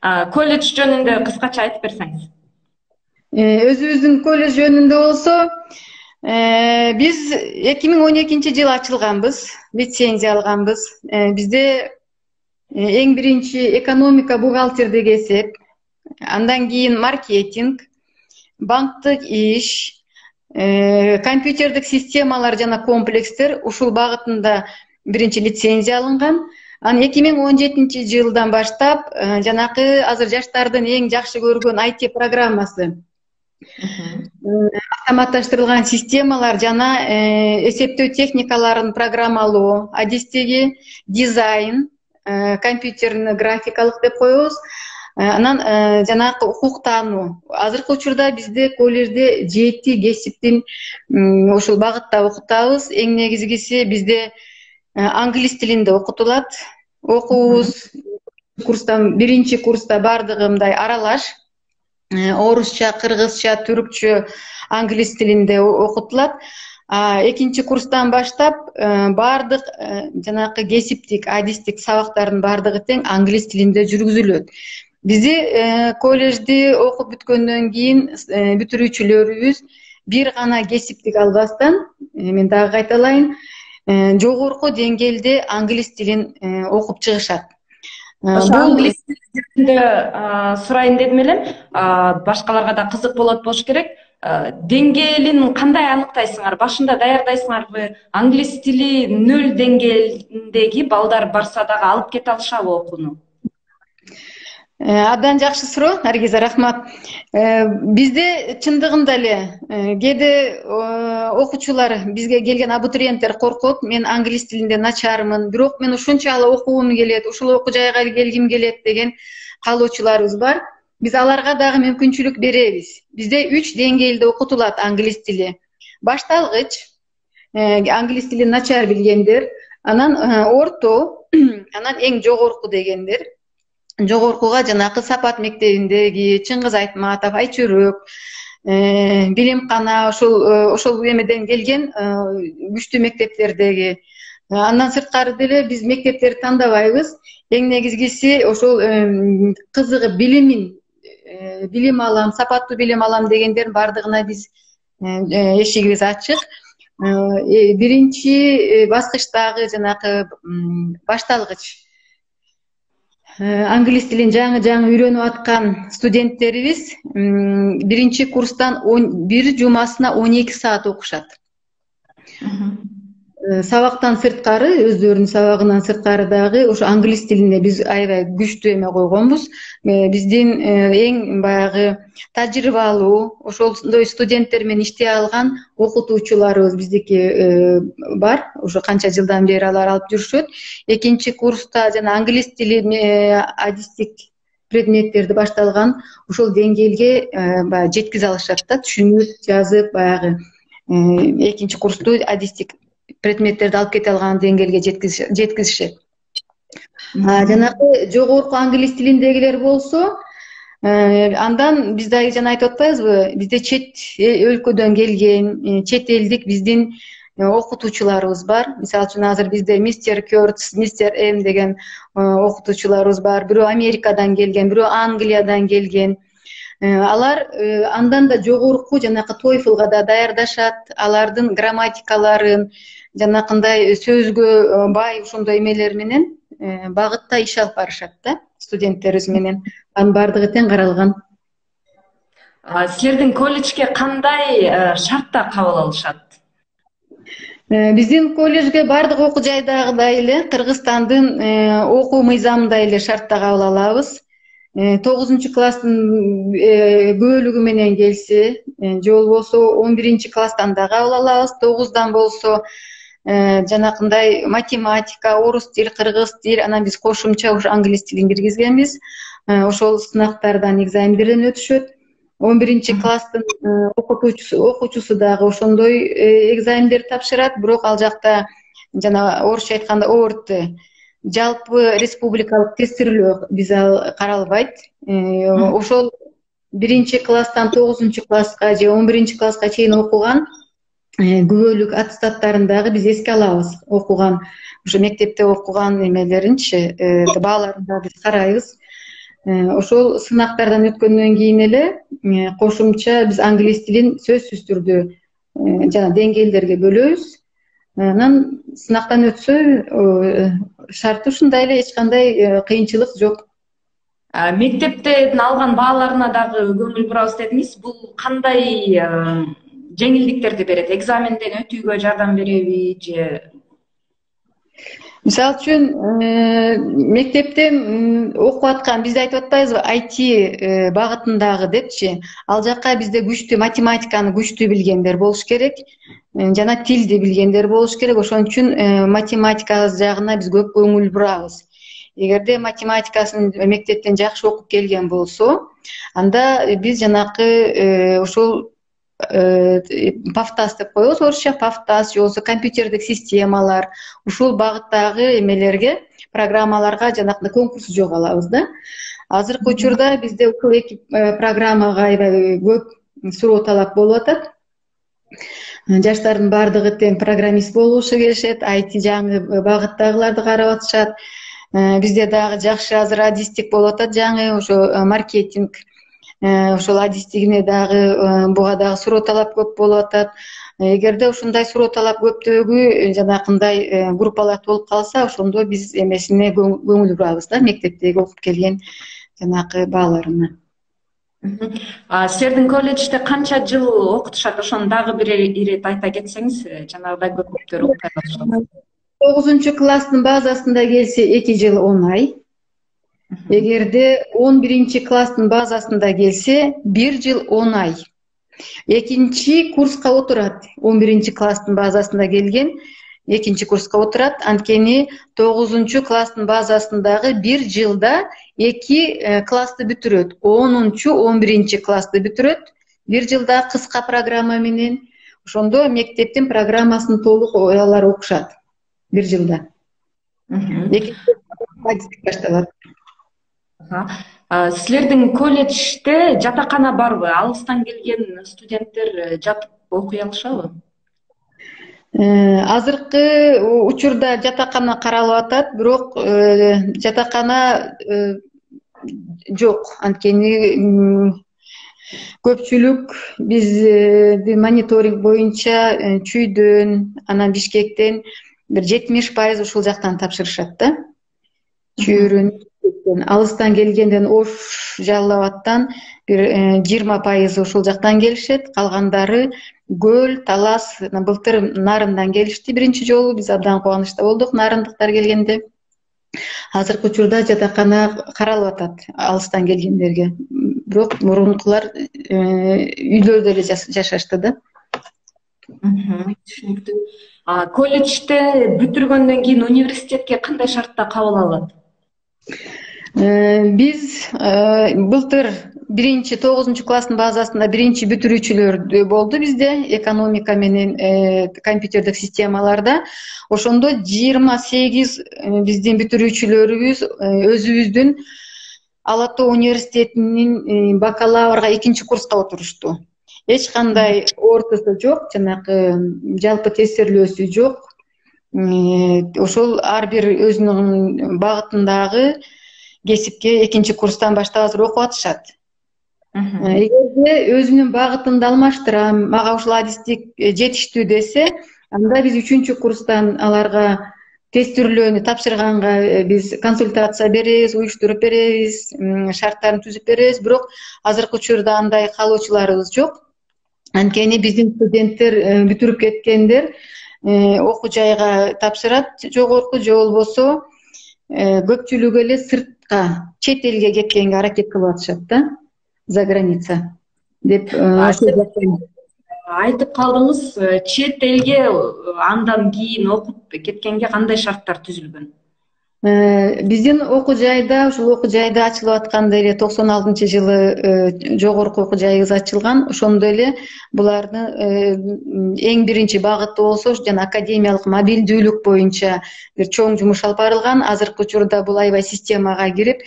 Колледж жөнүндө кыскача айтып берсеңиз. Өзүбүздүн колледж жөнүндө болсо, биз 2012 жылы ачылганбыз, лицензия алганбыз. Бизде эң биринчи экономика, бухгалтердик эсеп, андан кийин маркетинг, банктык иш, компьютердик системалар жана комплекстер ушул багытында биринчи лицензия алынган. Анан 2017 жылдан баштап жанакы азыр жаштардын эң жакшы көргөн IT программасы, автоматташтырылган системалар жана эсептөө техникаларын программалоо, адистеги дизайн, компьютерный графикалык деп коебуз. Анан жанакы укуктануу. Азыркы учурда бизде колледжде 7 кесиптин ушул багытта окутабыз. Эң негизгиси бизде англис тилинде окутулат. Окуубуз курстан биринчи курста бардыгы мындай аралаш. Орусча, кыргызча, түркчө, англис тилинде окутулат. Экинчи курстан баштап бардык жанакы кесиптик, адистик сабактардын бардыгы тең англис тилинде жүргүзүлөт. Бизди колледжди окуп бүткөндөн кийин бүтүрүүчүлөрүбүз бир гана кесиптик албастан, мен дагы кайталайын, жогорку деңгээлде англис тилин окуп чыгышат. Ошо англис тилинде сурайын дедим элем. Башкаларга да кызык болот болуш керек. Деңгээлин кандай аныктайсыңар? Башында даярдайсыңарбы? Англис тили 0 деңгээлиндеги балдар барса дагы алып кете алышабы окууну? Абдан жакшы суроо, Наргиза, рахмат. Бизде чындыгында эле кээде окуучулар, бизге келген абитуриенттер коркот, мен англис тилинде начармын, бирок мен ушунчалык окугум келет, ушул окуу жайга келгим келет деген каалоочуларыбыз бар. Биз аларга дагы мүмкүнчүлүк беребиз. Бизде 3 деңгээлде окутулат англис тили. Башталгыч, англис тилин начар билгендер, анан орто, анан эң жогорку дегендер. Жогоркуга жанакы Сапат мектебиндеги Чыңгыз Айтматов, Айчөрөк, Билимкана ошол эмеден келген күчтүү мектептердеги. Андан сырткары деле биз мектептерди тандабайбыз. Эң негизгиси ошол кызыгып билим алам, сапаттуу билим алам дегендердин бардыгына биз эшигибиз ачык. Биринчи баскычтагы жанакы башталгыч англис тилин жаңы үйрөнүп аткан студенттерибиз биринчи курстан 1 жумасына 12 саат окушат. Сабактан сырткары, өздөрүнүн сабагынан сырткары дагы ошо англис тилине биз аябай күчтүү эме койгонбуз. Биздин эң баягы тажрыйбалуу, ошондой студенттер менен иштей алган окутуучуларыбыз биздики бар. Ошо канча жылдан бери алар алып жүрүшөт. Экинчи курста жана англис тили адистик предметтерди башталган ошол деңгээлге баягы жеткизе алышат да, түшүнүп, жазып, баягы экинчи курсту адистик предметтерди алып кете алган деңгээлге жеткизишет. Жанакы жогорку англис тилиндегилер болсо, андан биз дагы жана айтып атпайбызбы, бизде чет өлкөдөн келген, чет элдик биздин окутуучуларыбыз бар. Мисалы үчүн азыр бизде мистер Кёртс, мистер М деген окутуучуларыбыз бар. Бирөө Америкадан келген, бирөө Англиядан келген. Алар андан да жогорку жанакы TOEFL-га да даярдашат. Алардын грамматикаларын, жанакындай сөзгө бай ошондой эмелер менен багытта иш алып барышат да, студенттерибиз менен. Анын бардыгы тең каралган. Силердин колледжге кандай шартта кабыл алышат? Биздин колледжге бардык окуу жайдагыдай эле Кыргызстандын окуу мыйзамындай эле шартта кабыл алабыз. 9-класстын бөлүгү менен келсе, же болбосо 11-класстан да кабыл алабыз. 9-дан болсо жанакындай математика, орус тил, кыргыз тил, анан биз кошумча ушу англис тилин киргизгенбиз. Ошол сынактардан, экзамендерден өтүшөт. 11-класстын окуучусу дагы ошондой экзамендерди тапшырат, бирок ал жакта жана орусча айтканда ОРТ, жалпы республикалык тестирлөө биз ал каралбайт. Ошол 1-класстан 9-класска же 11-класска чейин окуган күбөлүк аттестаттарын дагы биз эске алабыз. Окуган, ошо мектепте окуган эмелеринчи, бааларын дагы биз карайбыз. Ошол сынактардан өткөндөн кийин эле кошумча биз англис тилин сөзсүз түрдө жана деңгээлдерге бөлөбүз. Анан сынактан өтсө шарты ушундай эле, эч кандай кыйынчылык жок. Мектептен алган бааларына дагы көңүл бурабыз дедиңиз. Бул кандай жеңилдиктерди берет? Экзаменден өтүүгө жардам береби же? Мисалы үчүн мектепте окуп аткан, бизде айтып атпайбызбы, IT багытындагы депчи, ал жакка бизде күчтүү математиканы күчтүү билгендер болуш керек, жана тилди билгендер болуш керек. Ошон үчүн математика жагына биз көп көңүл бурабыз. Эгерде математикасын мектептен жакшы окуп келген болсо, анда биз жанакы ошол пафтас деп коебуз, орусча пафтас же болбосо компьютердик системалар, ушул багыттагы эмелерге, программаларга жанакындай конкурс жок алабыз да. Азыркы учурда бизде ушул эки программага аябай көп суроо талап болуп атат. Жаштардын баардыгы тең программист болушу келишет, IT жаңы багыттагыларды карап атышат. Бизде дагы жакшы азыр адистик болуп атат, жаңы ошо маркетинг, ошол адистигине дагы буга дагы суроо талап көп болуп атат. Эгерде ушундай суроо талап көптөгү жанакындай группалар толуп калса, ошондо биз эмесине көңүл бурабыз да, мектептеги окуп келген жанакы бааларына. Силердин колледжде канча жыл окутушат? Ошону дагы бир ирет айта кетсеңиз, жанагыдай көптөр окуп калышат. 9-класстын базасында келсе 2 жыл 10 ай. Эгерде 11-класстын базасында келсе 1 жыл 10 ай. Экинчи курска отурат. 11-класстын базасында келген экинчи курска отурат. Анткени 9-класстын базасындагы 1 жылда 2 классты бүтүрөт. 10-11-классты бүтүрөт. 1 жылда кыска программа менен. Ошондо мектептин программасын толук алар окушат. 1 жылда. Башталат. Силердин колледжде жатакана барбы? Алыстан келген студенттер жатып окуй алышабы? Азыркы учурда жатакана каралып атат, бирок жатакана жок. Анткени көпчүлүк биздин мониторинг боюнча Чүйдөн, анан Бишкектен бир 70% ушул жактан тапшырышат да. Чүйрүн, алыстан келгенден Ош, Жалал Абадтан бир 20% ушул жактан келишет. Калгандары Көл, Талас, былтыр Нарындан келишти биринчи жолу. Биз абдан кубанычта болдук нарындыктар келгенде. Азыркы учурда жатакана каралып атат алыстан келгендерге. Бирок мурункулар үйлөрдө эле жашашты да. Түшүнүктүү. Колледжде бүтүргөндөн кийин университетке кандай шартта кабыл алат? Биз былтыр 9-класстын базасында биринчи бүтүрүүчүлөр болду бизде, экономика менен компьютердик системаларда. Ошондо 28 биздин бүтүрүүчүлөрүбүз өзүбүздүн Ала Тоо университетинин бакалаврга 2-курска отурушту. Эч кандай ортосу жок, жанакы жалпы тестирлөөсү жок. Ошол ар бир өзүнүн багытындагы кесипке 2-курстан баштап азыр окуп атышат. Эгерде өзүнүн багытын алмаштырам, мага ушул адистик жетиштүү десе, анда биз 3-курстан аларга тестирлөөнү тапшырганга биз консультация беребиз, уюштуруп беребиз, шарттарын түзүп беребиз. Бирок азыркы учурда андай каалоочуларыбыз жок. Анткени биздин студенттер бүтүрүп кеткендер окуу жайга тапшырат, жогорку же болбосо көпчүлүгү эле сыртка, чет элге кеткенге аракет кылып атышат да, за граница деп. Айтып калдыңыз, чет элге андан кийин окуп кеткенге кандай шарттар түзүлгөн? Биздин окуу жайда, ушул окуу жайда ачылып атканда эле 96-жылы жогорку окуу жайыбыз ачылган. Ошондо эле булардын эң биринчи багыты болсо жана академиялык мобилдүүлүк боюнча бир чоң жумуш алып барылган. Азыркы учурда бул аябай системага кирип,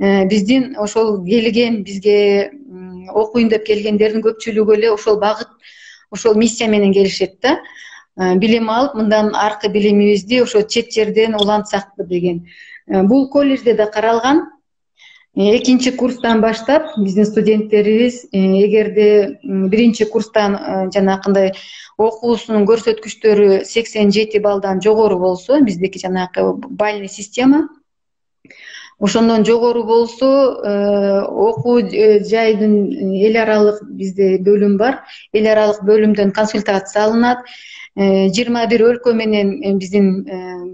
биздин ошол келген, бизге окуйм деп келгендердин көпчүлүгү эле ошол багыт, ошол миссия менен келишет да. Билим алып, мындан аркы билимибизди ошо чет жерден улантсакпы деген. Бул колледжде да каралган. экинчи курстан баштап биздин студенттерибиз эгерде биринчи курстан жанакындай окуусунун көрсөткүчтөрү 87 балдан жогору болсо, биздики жанакы бальный система, ошондон жогору болсо окуу жайдын эл аралык бизде бөлүм бар. Эл аралык бөлүмдөн консультация алынат. 21 өлкө менен биздин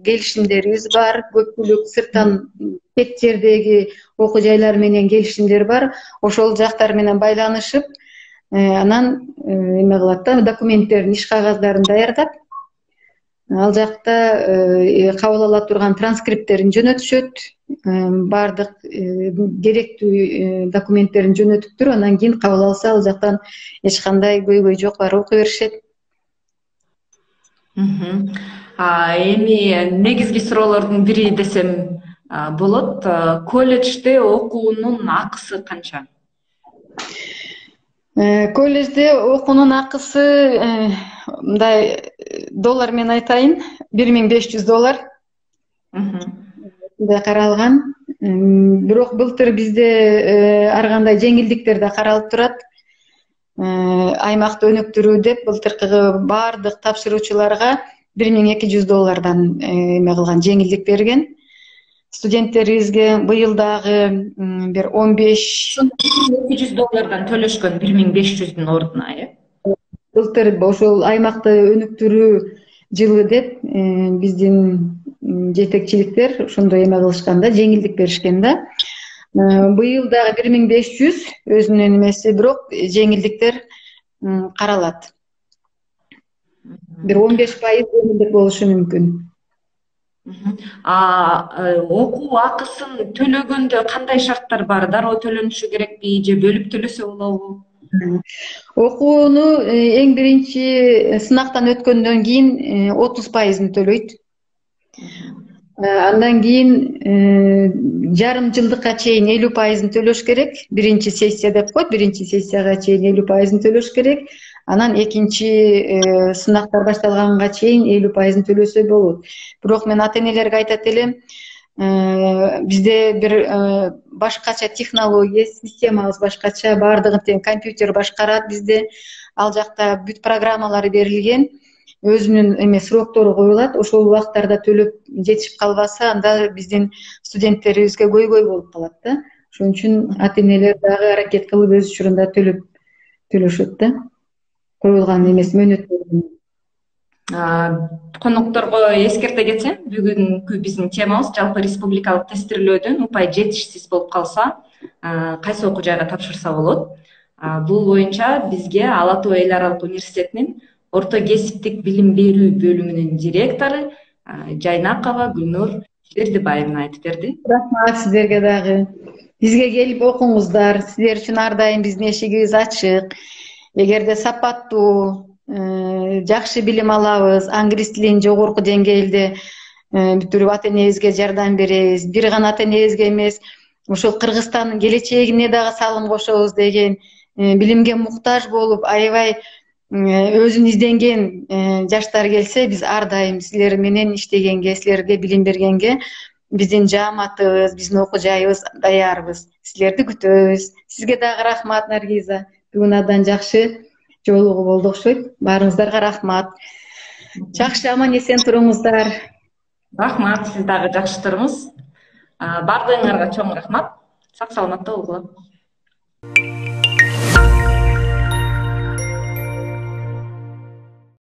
келишимдерибиз бар. Көпчүлүк сырттан чет жердеги окуу жайлар менен келишимдер бар. Ошол жактар менен байланышып, анан эме кылат да, документтерин, иш кагаздарын даярдап, ал жакта кабыл ала турган транскрипттерин жөнөтүшөт, баардык керектүү документтерин жөнөтүп туруп, анан кийин кабыл алса, ал жактан эч кандай көйгөй жок, баары окуй беришет. Эми негизги суроолордун бири десем болот. Колледжде окуунун акысы канча? Колледжде окуунун акысы, мындай доллар менен айтайын, $1500. Мындай каралган. Бирок былтыр бизде ар кандай жеңилдиктер да каралып турат. Аймакты өнүктүрүү деп былтыркы баардык тапшыруучуларга $1200 эме кылган, жеңилдик берген. Студенттерибизге быйыл дагы бир $200 төлөшкөн, 1500-дүн ордуна, Былтыр ошол аймакты өнүктүрүү жылы деп биздин жетекчиликтер ошондой эме кылышкан да, жеңилдик беришкен да. Быйыл дагы 1500 өзүнүн эмеси, бирок жеңилдиктер каралат. Бир 15% жеңилдик болушу мүмкүн. Окуу акысын төлөгөндө кандай шарттар бар? Дароо төлөнүшү керекпи же бөлүп төлөсө болобу? Окууну эң биринчи сынактан өткөндөн кийин 30%-ын төлөйт. Андан кийин жарым жылдыкка чейин 50%-ын төлөш керек. Биринчи сессия деп коет, биринчи сессияга чейин 50%-ын төлөш керек. Анан экинчи сынактар башталганга чейин 50%-ын төлөсө болот. Бирок мен ата-энелерге айтат элем, бизде бир башкача технология, системабыз башкача, баардыгын тең компьютер башкарат бизде. Ал жакта бүт программалары берилген, өзүнүн эме сроктору коюлат. Ошол убактарда төлөп жетишип калбаса, анда биздин студенттерибизге көйгөй болуп калат да. Ошон үчүн ата-энелер дагы аракет кылып өз учурунда төлөшөт да. Коюлган эмес мөөнөттөрүн. Конокторго эскерте кетсем, бүгүнкү биздин темабыз жалпы республикалык тестирлөөдөн упай жетишсиз болуп калса, кайсы окуу жайга тапшырса болот. Бул боюнча бизге Ала Тоо эл аралык университетинин орто кесиптик билим берүү бөлүмүнүн директору Жайнакова Гүлнур Бердибаевна айтып берди. Рахмат сиздерге дагы. Бизге келип окуңуздар. Сиздер үчүн ар дайым биздин эшигибиз ачык. Эгерде сапаттуу, жакшы билим алабыз, англис тилин жогорку деңгээлде бүтүрүп ата-энебизге жардам беребиз. Бир гана ата-энебизге эмес, ошол Кыргызстандын келечегине дагы салым кошобуз деген билимге муктаж болуп, аябай өзүн изденген жаштар келсе, биз ар дайым силер менен иштегенге, силерге билим бергенге биздин жааматыбыз, биздин окуу жайыбыз даярбыз. Силерди күтөбүз. Сизге дагы рахмат, Наргиза. Бүгүн абдан жакшы жолугуу болду окшойт. Баарыңыздарга рахмат. Жакшы аман эсен туруңуздар. Рахмат, сиз дагы жакшы туруңуз. Бардыгыңарга чоң рахмат. Сак саламатта болгула.